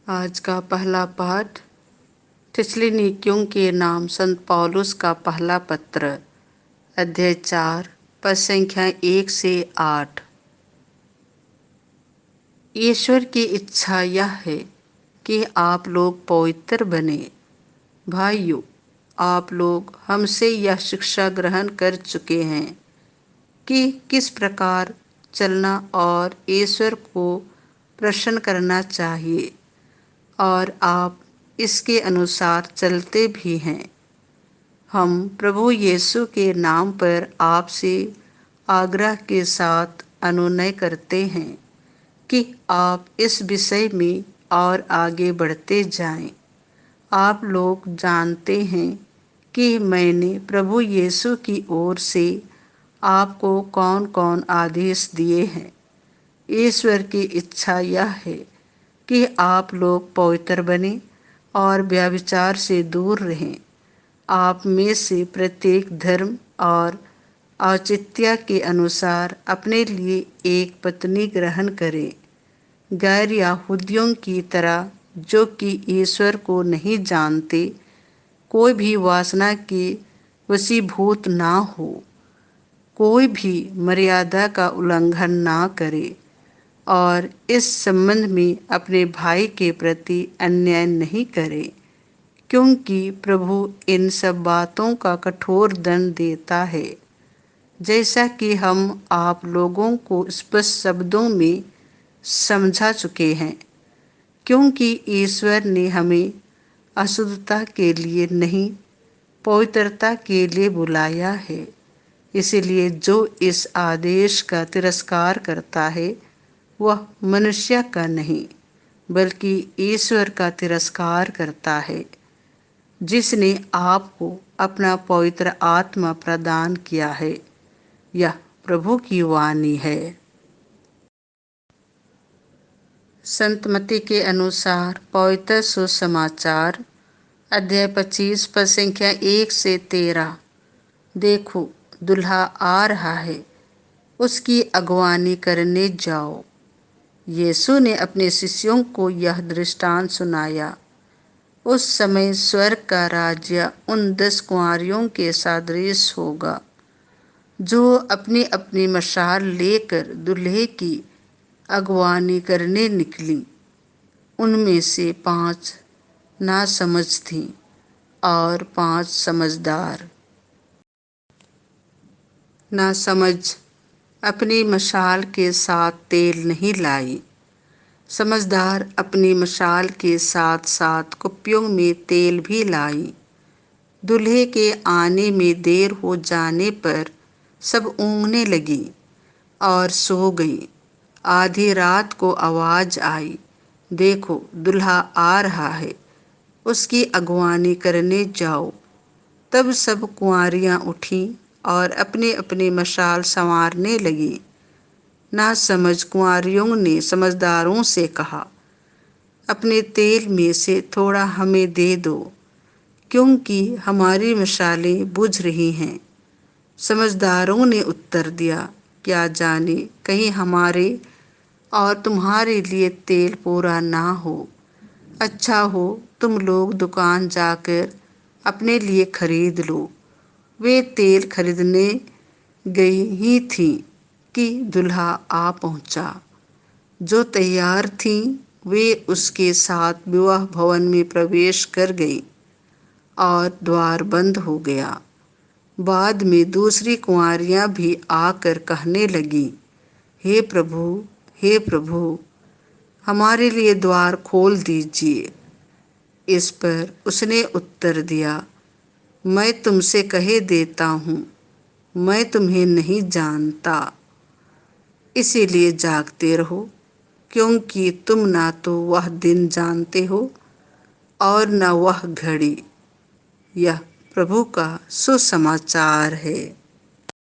आज का पहला पाठ थिस्सलुनीकियों के नाम संत पौलुस का पहला पत्र, अध्याय 4, पद संख्या 1 से 8। ईश्वर की इच्छा यह है कि आप लोग पवित्र बने। भाइयों, आप लोग हमसे यह शिक्षा ग्रहण कर चुके हैं कि किस प्रकार चलना और ईश्वर को प्रसन्न करना चाहिए, और आप इसके अनुसार चलते भी हैं। हम प्रभु यीशु के नाम पर आपसे आग्रह के साथ अनुनय करते हैं कि आप इस विषय में और आगे बढ़ते जाएं। आप लोग जानते हैं कि मैंने प्रभु यीशु की ओर से आपको कौन कौन आदेश दिए हैं। ईश्वर की इच्छा यह है कि आप लोग पवित्र बने और व्यभिचार से दूर रहें। आप में से प्रत्येक धर्म और औचित्य के अनुसार अपने लिए एक पत्नी ग्रहण करे, गैर यहूदियों की तरह, जो कि ईश्वर को नहीं जानते। कोई भी वासना के वशीभूत ना हो, कोई भी मर्यादा का उल्लंघन ना करे, और इस संबंध में अपने भाई के प्रति अन्याय नहीं करे, क्योंकि प्रभु इन सब बातों का कठोर दंड देता है, जैसा कि हम आप लोगों को स्पष्ट शब्दों में समझा चुके हैं। क्योंकि ईश्वर ने हमें अशुद्धता के लिए नहीं, पवित्रता के लिए बुलाया है। इसलिए जो इस आदेश का तिरस्कार करता है, वह मनुष्य का नहीं, बल्कि ईश्वर का तिरस्कार करता है, जिसने आपको अपना पवित्र आत्मा प्रदान किया है। यह प्रभु की वाणी है। संत मत्ती के अनुसार पवित्र सुसमाचार, अध्याय 25, पद संख्या 1 से 13। देखो, दुल्हा आ रहा है, उसकी अगवानी करने जाओ। यीशु ने अपने शिष्यों को यह दृष्टांत सुनाया। उस समय स्वर्ग का राज्य उन 10 कुंवारियों के सदृश होगा, जो अपनी अपनी मशाल लेकर दूल्हे की अगवानी करने निकली। उनमें से 5 नासमझ थीं और 5 समझदार। नासमझ अपनी मशाल के साथ तेल नहीं लाई। समझदार अपनी मशाल के साथ साथ कुप्पियों में तेल भी लाई। दूल्हे के आने में देर हो जाने पर सब ऊँघने लगी और सो गई। आधी रात को आवाज़ आई, देखो, दुल्हा आ रहा है, उसकी अगवानी करने जाओ। तब सब कुंवारियाँ उठीं और अपने अपने मशाल संवारने लगीं। नासमझ कुंवारियों ने समझदारों से कहा, अपने तेल में से थोड़ा हमें दे दो, क्योंकि हमारी मशालें बुझ रही हैं। समझदारों ने उत्तर दिया, क्या जाने कहीं हमारे और तुम्हारे लिए तेल पूरा ना हो। अच्छा हो तुम लोग दुकान जाकर अपने लिए खरीद लो। वे तेल खरीदने गई ही थी कि दुल्हा आ पहुंचा। जो तैयार थीं, वे उसके साथ विवाह भवन में प्रवेश कर गई और द्वार बंद हो गया। बाद में दूसरी कुंवारियां भी आकर कहने लगीं, हे प्रभु, हे प्रभु, हमारे लिए द्वार खोल दीजिए। इस पर उसने उत्तर दिया, मैं तुमसे कहे देता हूँ, मैं तुम्हें नहीं जानता। इसीलिए जागते रहो, क्योंकि तुम ना तो वह दिन जानते हो और न वह घड़ी। यह प्रभु का सुसमाचार है।